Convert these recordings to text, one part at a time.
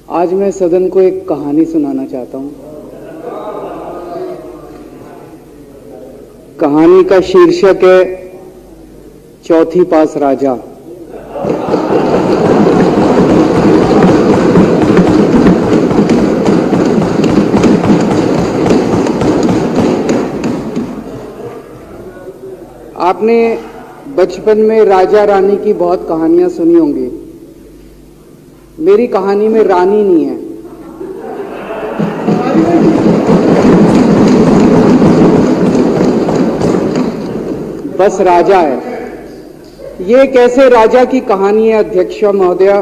आज मैं सदन को एक कहानी सुनाना चाहता हूं। कहानी का शीर्षक है चौथी पास राजा। आपने बचपन में राजा रानी की बहुत कहानियां सुनी होंगी। मेरी कहानी में रानी नहीं है, बस राजा है। ये कैसे राजा की कहानी है अध्यक्ष महोदया,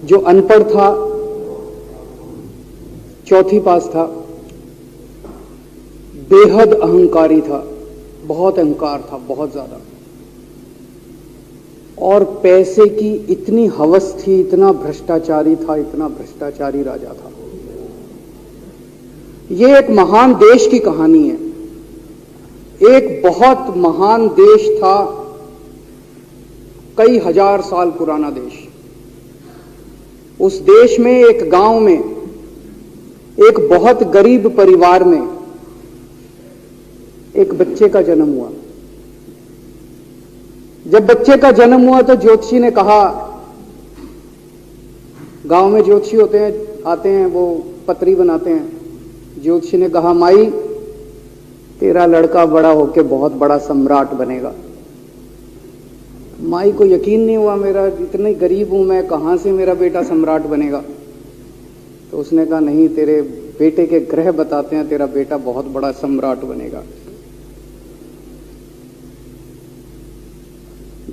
जो अनपढ़ था, चौथी पास था, बेहद अहंकारी था, बहुत अहंकार था, बहुत ज्यादा, और पैसे की इतनी हवस थी, इतना भ्रष्टाचारी था, इतना भ्रष्टाचारी राजा था। ये एक महान देश की कहानी है। एक बहुत महान देश था, कई हजार साल पुराना देश। उस देश में एक गांव में एक बहुत गरीब परिवार में एक बच्चे का जन्म हुआ। जब बच्चे का जन्म हुआ तो ज्योतिषी ने कहा, गांव में ज्योतिषी होते हैं, आते हैं, वो पत्री बनाते हैं। ज्योतिषी ने कहा, माई तेरा लड़का बड़ा होके बहुत बड़ा सम्राट बनेगा। माई को यकीन नहीं हुआ, मेरा इतनी गरीब हूं मैं, कहां से मेरा बेटा सम्राट बनेगा। तो उसने कहा, नहीं, तेरे बेटे के ग्रह बताते हैं तेरा बेटा बहुत बड़ा सम्राट बनेगा।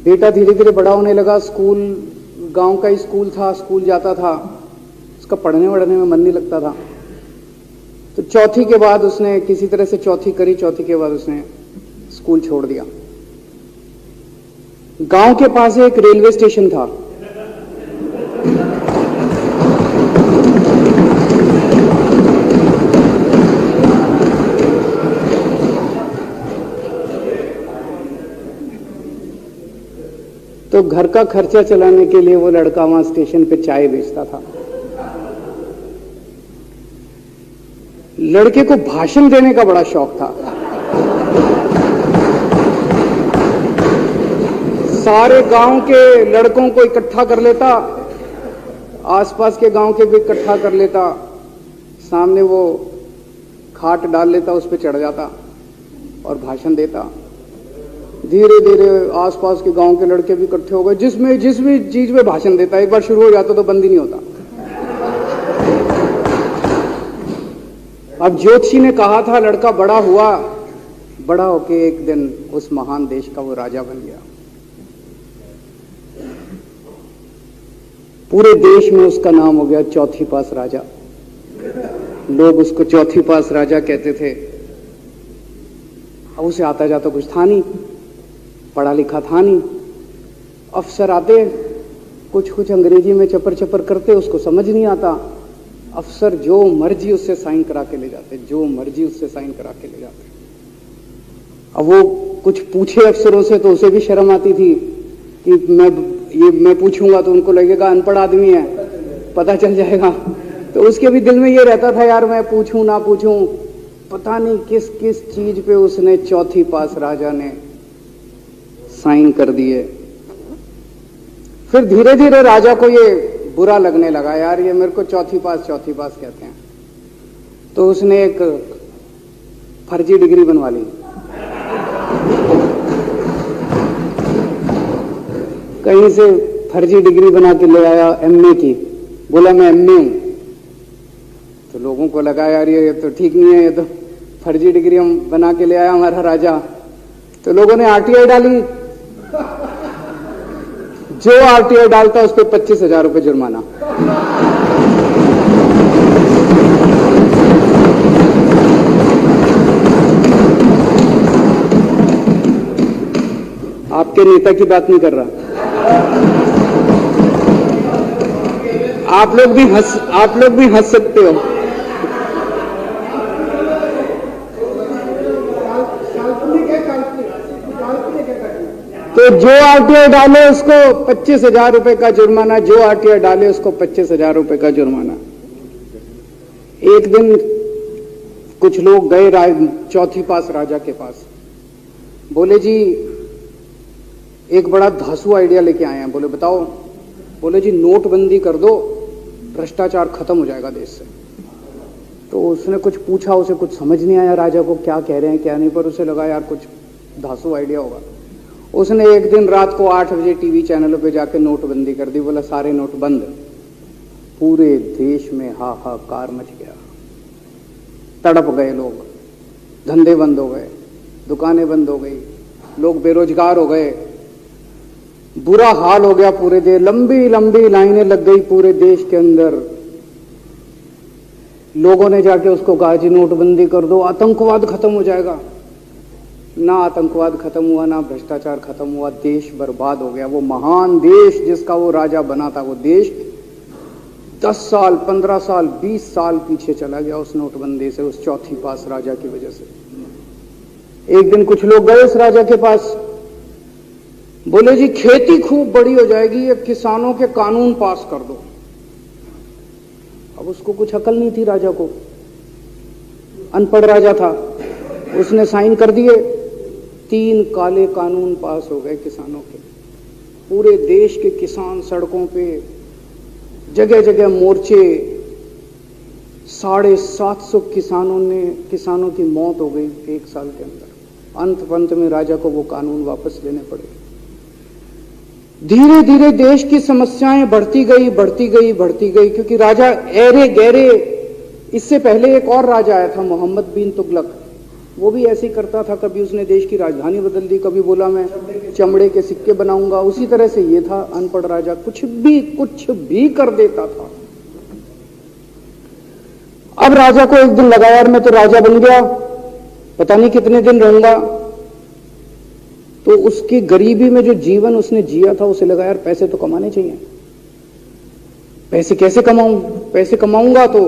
बेटा धीरे धीरे बड़ा होने लगा। स्कूल, गांव का ही स्कूल था, स्कूल जाता था, उसका पढ़ने वढ़ने में मन नहीं लगता था। तो चौथी के बाद उसने किसी तरह से चौथी करी, चौथी के बाद उसने स्कूल छोड़ दिया। गांव के पास एक रेलवे स्टेशन था। तो घर का खर्चा चलाने के लिए वो लड़का वहां स्टेशन पे चाय बेचता था। लड़के को भाषण देने का बड़ा शौक था। सारे गांव के लड़कों को इकट्ठा कर लेता, आसपास के गांव के भी इकट्ठा कर लेता, सामने वो खाट डाल लेता, उस पर चढ़ जाता और भाषण देता। धीरे धीरे आसपास के गांव के लड़के भी इकट्ठे हो गए। जिस भी चीज में भाषण देता, एक बार शुरू हो जाता तो बंद ही नहीं होता। अब ज्योतिषी ने कहा था, लड़का बड़ा हुआ, बड़ा होके एक दिन उस महान देश का वो राजा बन गया। पूरे देश में उसका नाम हो गया चौथी पास राजा। लोग उसको चौथी पास राजा कहते थे। अब उसे आता जाता कुछ था नहीं, पढ़ा लिखा था नहीं। अफसर आते, कुछ कुछ अंग्रेजी में चपर चपर करते, उसको समझ नहीं आता। अफसर जो मर्जी उससे साइन करा के ले जाते, जो मर्जी उससे साइन करा के ले जाते। अब वो कुछ पूछे अफसरों से तो उसे भी शर्म आती थी कि मैं पूछूंगा तो उनको लगेगा अनपढ़ आदमी है, पता चल जाएगा। तो उसके भी दिल में ये रहता था, यार मैं पूछूं ना पूछूं। पता नहीं किस किस चीज पे उसने चौथी पास राजा ने साइन कर दिए। फिर धीरे धीरे राजा को ये बुरा लगने लगा, यार ये मेरे को चौथी पास कहते हैं। तो उसने एक फर्जी डिग्री बनवा ली। कहीं से फर्जी डिग्री बना के ले आया, एमए की। बोला मैं एमए हूं। तो लोगों को लगा, यार ये तो ठीक नहीं है, ये तो फर्जी डिग्री हम बना के ले आया हमारा राजा। तो लोगों ने आरटीआई डाली। जो आरटीआई डालता उस पर 25,000 रुपये जुर्माना। आपके नेता की बात नहीं कर रहा। आप लोग भी हंस सकते हो। तो जो आरटीआई डाले उसको 25,000 रुपए का जुर्माना, जो आरटीआई डाले उसको 25,000 रुपए का जुर्माना। एक दिन कुछ लोग गए चौथी पास राजा के पास, बोले जी एक बड़ा धांसू आइडिया लेके आए हैं। बोले बताओ। बोले जी नोटबंदी कर दो, भ्रष्टाचार खत्म हो जाएगा देश से। तो उसने कुछ पूछा, उसे कुछ समझ नहीं आया राजा को क्या कह रहे हैं क्या नहीं, पर उसे लगा यार कुछ धांसू आइडिया होगा। उसने एक दिन रात को 8 बजे टीवी चैनलों पे जाके नोटबंदी कर दी। बोला सारे नोट बंद। पूरे देश में हाहाकार मच गया, तड़प गए लोग, धंधे बंद हो गए, दुकानें बंद हो गई, लोग बेरोजगार हो गए, बुरा हाल हो गया पूरे देश। लंबी लंबी लाइनें लग गई पूरे देश के अंदर। लोगों ने जाके उसको कहा जी नोटबंदी कर दो, आतंकवाद खत्म हो जाएगा। ना आतंकवाद खत्म हुआ, ना भ्रष्टाचार खत्म हुआ, देश बर्बाद हो गया। वो महान देश जिसका वो राजा बना था, वो देश 10 साल 15 साल 20 साल पीछे चला गया उस नोटबंदी से, उस चौथी पास राजा की वजह से। एक दिन कुछ लोग गए उस राजा के पास, बोले जी खेती खूब बड़ी हो जाएगी, ये किसानों के कानून पास कर दो। अब उसको कुछ अकल नहीं थी राजा को, अनपढ़ राजा था। उसने साइन कर दिए, 3 काले कानून पास हो गए किसानों के। पूरे देश के किसान सड़कों पे, जगह जगह मोर्चे, 750 किसानों की मौत हो गई 1 साल के अंदर। अंत में राजा को वो कानून वापस लेने पड़े। धीरे धीरे देश की समस्याएं बढ़ती गई, क्योंकि राजा ऐरे गहरे। इससे पहले एक और राजा आया था, मोहम्मद बिन तुगलक। वो भी ऐसे ही करता था, कभी उसने देश की राजधानी बदल दी, कभी बोला मैं चमड़े के सिक्के बनाऊंगा। उसी तरह से ये था अनपढ़ राजा, कुछ भी कर देता था। अब राजा को एक दिन लगा यार मैं तो राजा बन गया, पता नहीं कितने दिन रहूंगा। तो उसकी गरीबी में जो जीवन उसने जिया था, उसे लगा यार पैसे तो कमाने चाहिए। पैसे कैसे कमाऊं? पैसे कमाऊंगा तो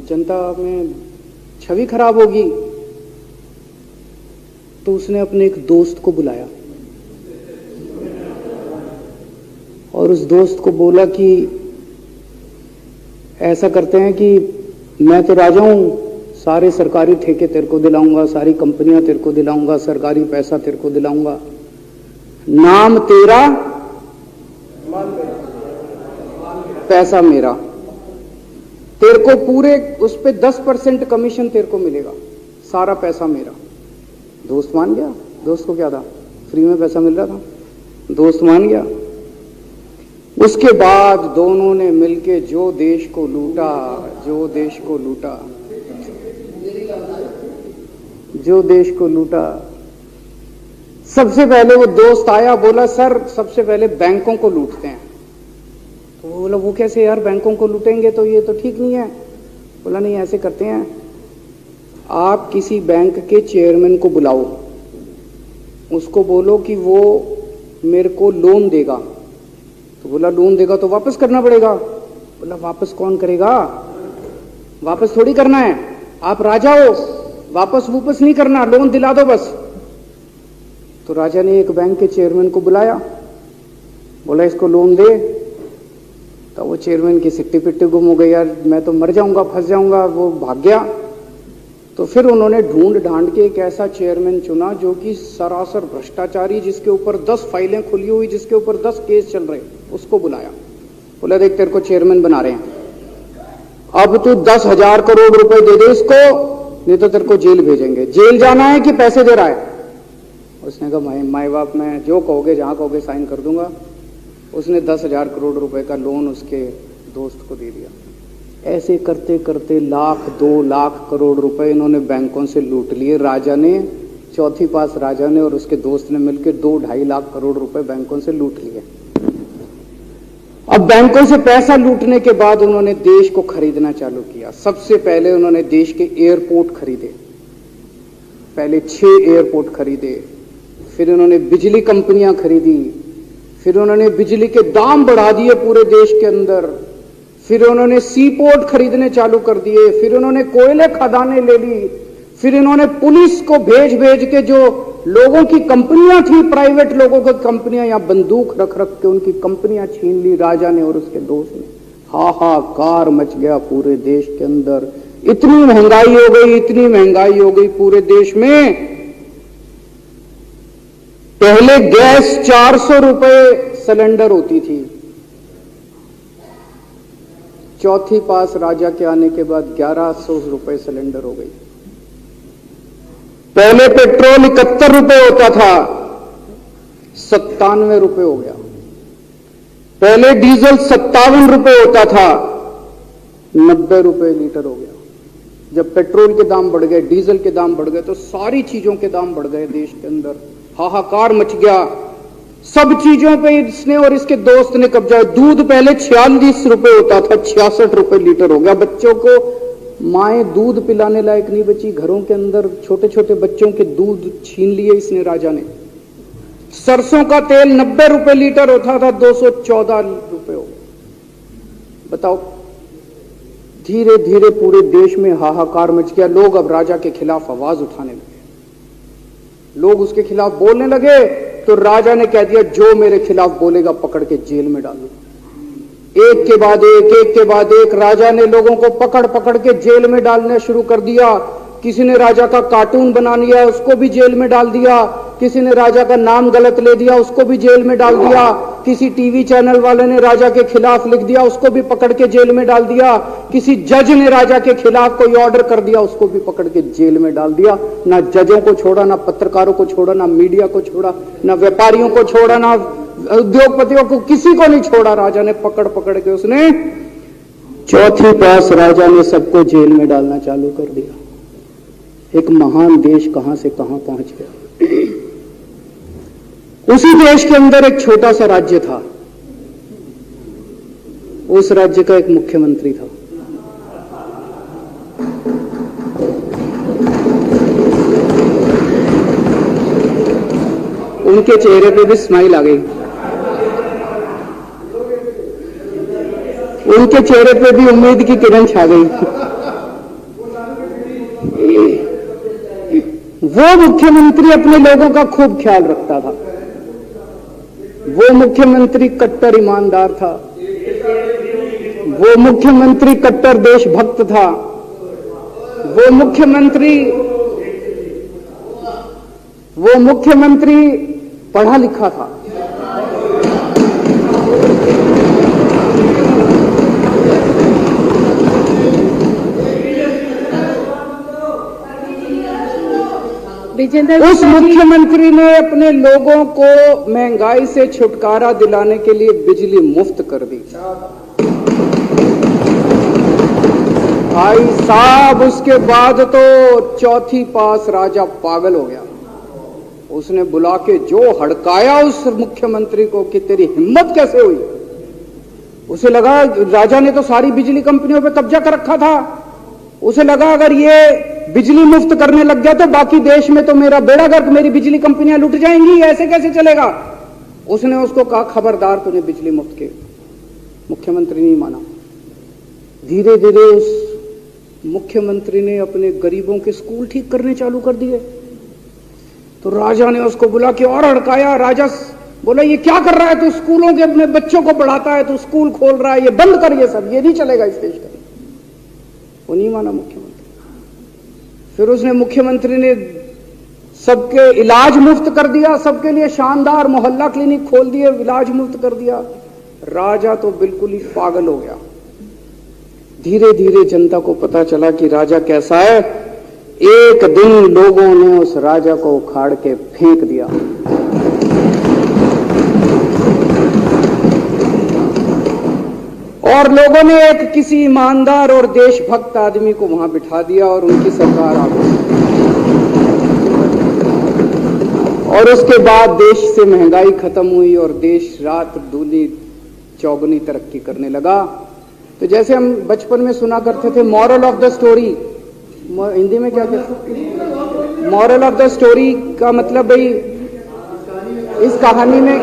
जनता में छवि खराब होगी। तो उसने अपने एक दोस्त को बुलाया और उस दोस्त को बोला कि ऐसा करते हैं कि मैं तो राजा हूं, सारे सरकारी ठेके तेरे को दिलाऊंगा, सारी कंपनियां तेरे को दिलाऊंगा, सरकारी पैसा तेरे को दिलाऊंगा, नाम तेरा पैसा मेरा। तेरे को पूरे उस पे 10% कमीशन तेरे को मिलेगा, सारा पैसा मेरा। दोस्त मान गया। दोस्त को क्या था, फ्री में पैसा मिल रहा था, दोस्त मान गया। उसके बाद दोनों ने मिलके जो देश को लूटा। सबसे पहले वो दोस्त आया, बोला सर सबसे पहले बैंकों को लूटते हैं। तो वो बोला वो कैसे यार, बैंकों को लूटेंगे तो ये तो ठीक नहीं है। बोला नहीं ऐसे करते हैं, आप किसी बैंक के चेयरमैन को बुलाओ, उसको बोलो कि वो मेरे को लोन देगा। तो बोला लोन देगा तो वापस करना पड़ेगा। बोला वापस कौन करेगा, वापस थोड़ी करना है, आप राजा हो, वापस नहीं करना, लोन दिला दो बस। तो राजा ने एक बैंक के चेयरमैन को बुलाया, बोला इसको लोन दे। तो वो चेयरमैन की सिट्टी पिट्टी गुम हो गई, यार मैं तो मर जाऊंगा, फंस जाऊंगा, वो भाग गया। तो फिर उन्होंने ढूंढ ढांड के एक ऐसा चेयरमैन चुना जो कि सरासर भ्रष्टाचारी, जिसके ऊपर 10 फाइलें खुली हुई, जिसके ऊपर 10 केस चल रहे, उसको बुलाया। बोला देख तेरे को चेयरमैन बना रहे हैं, अब तू 10,000 करोड़ रुपए दे दे इसको, नहीं तो तेरे को जेल भेजेंगे। जेल जाना है कि पैसे दे रहा है? उसने कहा माई बाप मैं जो कहोगे जहां कहोगे साइन कर दूंगा। उसने 10,000 करोड़ रुपए का लोन उसके दोस्त को दे दिया। ऐसे करते करते 1,00,000 2,00,000 करोड़ रुपए इन्होंने बैंकों से लूट लिए। राजा ने, चौथी पास राजा ने और उसके दोस्त ने मिलकर 2-2.5 लाख करोड़ रुपए बैंकों से लूट लिए। अब बैंकों से पैसा लूटने के बाद उन्होंने देश को खरीदना चालू किया। सबसे पहले उन्होंने देश के एयरपोर्ट खरीदे, पहले 6 एयरपोर्ट खरीदे, फिर उन्होंने बिजली कंपनियां खरीदी, फिर उन्होंने बिजली के दाम बढ़ा दिए पूरे देश के अंदर, फिर उन्होंने सी पोर्ट खरीदने चालू कर दिए, फिर उन्होंने कोयले खदानें ले ली, फिर इन्होंने पुलिस को भेज भेज के जो लोगों की कंपनियां थी, प्राइवेट लोगों की कंपनियां, यहां बंदूक रख रख के उनकी कंपनियां छीन ली राजा ने और उसके दोस्त ने। हाहाकार मच गया पूरे देश के अंदर। इतनी महंगाई हो गई, इतनी महंगाई हो गई पूरे देश में। पहले गैस 400 रुपए सिलेंडर होती थी, चौथी पास राजा के आने के बाद 1100 रुपए सिलेंडर हो गई। पहले पेट्रोल 71 रुपए होता था, 97 रुपए हो गया। पहले डीजल 57 रुपए होता था, 90 रुपए लीटर हो गया। जब पेट्रोल के दाम बढ़ गए, डीजल के दाम बढ़ गए, तो सारी चीजों के दाम बढ़ गए देश के अंदर। हाहाकार मच गया, सब चीजों पे इसने और इसके दोस्त ने कब्जा। दूध पहले 46 रुपए होता था, 66 रुपए लीटर हो गया। बच्चों को माएं दूध पिलाने लायक नहीं बची, घरों के अंदर छोटे छोटे बच्चों के दूध छीन लिए इसने राजा ने। सरसों का तेल 90 रुपए लीटर होता था, 214 रुपए हो गया। बताओ, धीरे धीरे पूरे देश में हाहाकार मच गया। लोग अब राजा के खिलाफ आवाज उठाने लगे, लोग उसके खिलाफ बोलने लगे। तो राजा ने कह दिया, जो मेरे खिलाफ बोलेगा पकड़ के जेल में डाल दो। एक के बाद एक राजा ने लोगों को पकड़ पकड़ के जेल में डालना शुरू कर दिया। किसी ने राजा का कार्टून बना लिया, उसको भी जेल में डाल दिया। किसी ने राजा का नाम गलत ले दिया, उसको भी जेल में डाल दिया। किसी टीवी चैनल वाले ने राजा के खिलाफ लिख दिया, उसको भी पकड़ के जेल में डाल दिया। किसी जज ने राजा के खिलाफ कोई ऑर्डर कर दिया, उसको भी पकड़ के जेल में डाल दिया। ना जजों को छोड़ा, ना पत्रकारों को छोड़ा, ना मीडिया को छोड़ा, ना व्यापारियों को छोड़ा, ना उद्योगपतियों को, किसी को नहीं छोड़ा। राजा ने पकड़ पकड़ के उसने चौथी पास राजा ने सबको जेल में डालना चालू कर दिया। एक महान देश कहां से कहां पहुंच गया। उसी देश के अंदर एक छोटा सा राज्य था, उस राज्य का एक मुख्यमंत्री था। उनके चेहरे पे भी स्माइल आ गई, उनके चेहरे पे भी उम्मीद की किरण छा गई। वो मुख्यमंत्री अपने लोगों का खूब ख्याल रखता था। वो मुख्यमंत्री कट्टर ईमानदार था। वो मुख्यमंत्री कट्टर देशभक्त था। वो मुख्यमंत्री पढ़ा लिखा था। उस मुख्यमंत्री ने अपने लोगों को महंगाई से छुटकारा दिलाने के लिए बिजली मुफ्त कर दी। भाई साहब, उसके बाद तो चौथी पास राजा पागल हो गया। उसने बुला के जो हड़काया उस मुख्यमंत्री को कि तेरी हिम्मत कैसे हुई। उसे लगा राजा ने तो सारी बिजली कंपनियों पे कब्जा कर रखा था। उसे लगा अगर ये बिजली मुफ्त करने लग गया तो बाकी देश में तो मेरा बेड़ा गर्क, मेरी बिजली कंपनियां लुट जाएंगी, ऐसे कैसे चलेगा। उसने उसको कहा, खबरदार, तूने बिजली मुफ्त के। मुख्यमंत्री नहीं माना। धीरे धीरे उस मुख्यमंत्री ने अपने गरीबों के स्कूल ठीक करने चालू कर दिए। तो राजा ने उसको बुला के और हड़काया। राजा बोला, ये क्या कर रहा है तू, स्कूलों के अपने बच्चों को पढ़ाता है, तू स्कूल खोल रहा है, ये बंद कर, ये सब, ये नहीं चलेगा इस देश का। वो नहीं माना मुख्यमंत्री। फिर उसने मुख्यमंत्री ने सबके इलाज मुफ्त कर दिया, सबके लिए शानदार मोहल्ला क्लिनिक खोल दिए, इलाज मुफ्त कर दिया। राजा तो बिल्कुल ही पागल हो गया। धीरे धीरे जनता को पता चला कि राजा कैसा है। एक दिन लोगों ने उस राजा को उखाड़ के फेंक दिया। और लोगों ने एक किसी ईमानदार और देशभक्त आदमी को वहां बिठा दिया और उनकी सरकार आ गई। और उसके बाद देश से महंगाई खत्म हुई और देश रात दूनी चौगुनी तरक्की करने लगा। तो जैसे हम बचपन में सुना करते थे, moral of the story, Hindi में क्या कहते, मॉरल ऑफ द स्टोरी का मतलब भाई इस कहानी में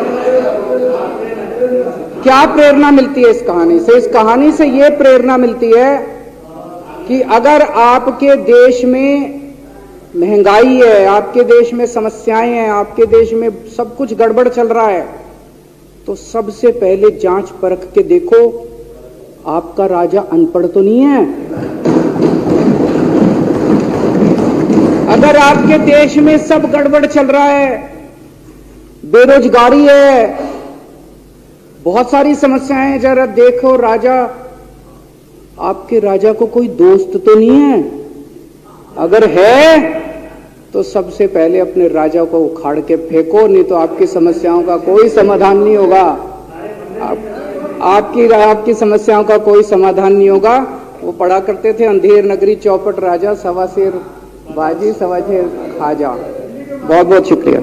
क्या प्रेरणा मिलती है। इस कहानी से, इस कहानी से यह प्रेरणा मिलती है कि अगर आपके देश में महंगाई है, आपके देश में समस्याएं हैं, आपके देश में सब कुछ गड़बड़ चल रहा है, तो सबसे पहले जांच परख के देखो आपका राजा अनपढ़ तो नहीं है। अगर आपके देश में सब गड़बड़ चल रहा है, बेरोजगारी है, बहुत सारी समस्याएं हैं, जरा देखो राजा, आपके राजा को कोई दोस्त तो नहीं है? अगर है तो सबसे पहले अपने राजा को उखाड़ के फेंको, नहीं तो आपकी समस्याओं का कोई समाधान नहीं होगा। आपकी समस्याओं का कोई समाधान नहीं होगा। वो पढ़ा करते थे, अंधेर नगरी चौपट राजा, सवा शेर बाजी सवा शेर खाजा। बहुत बहुत शुक्रिया।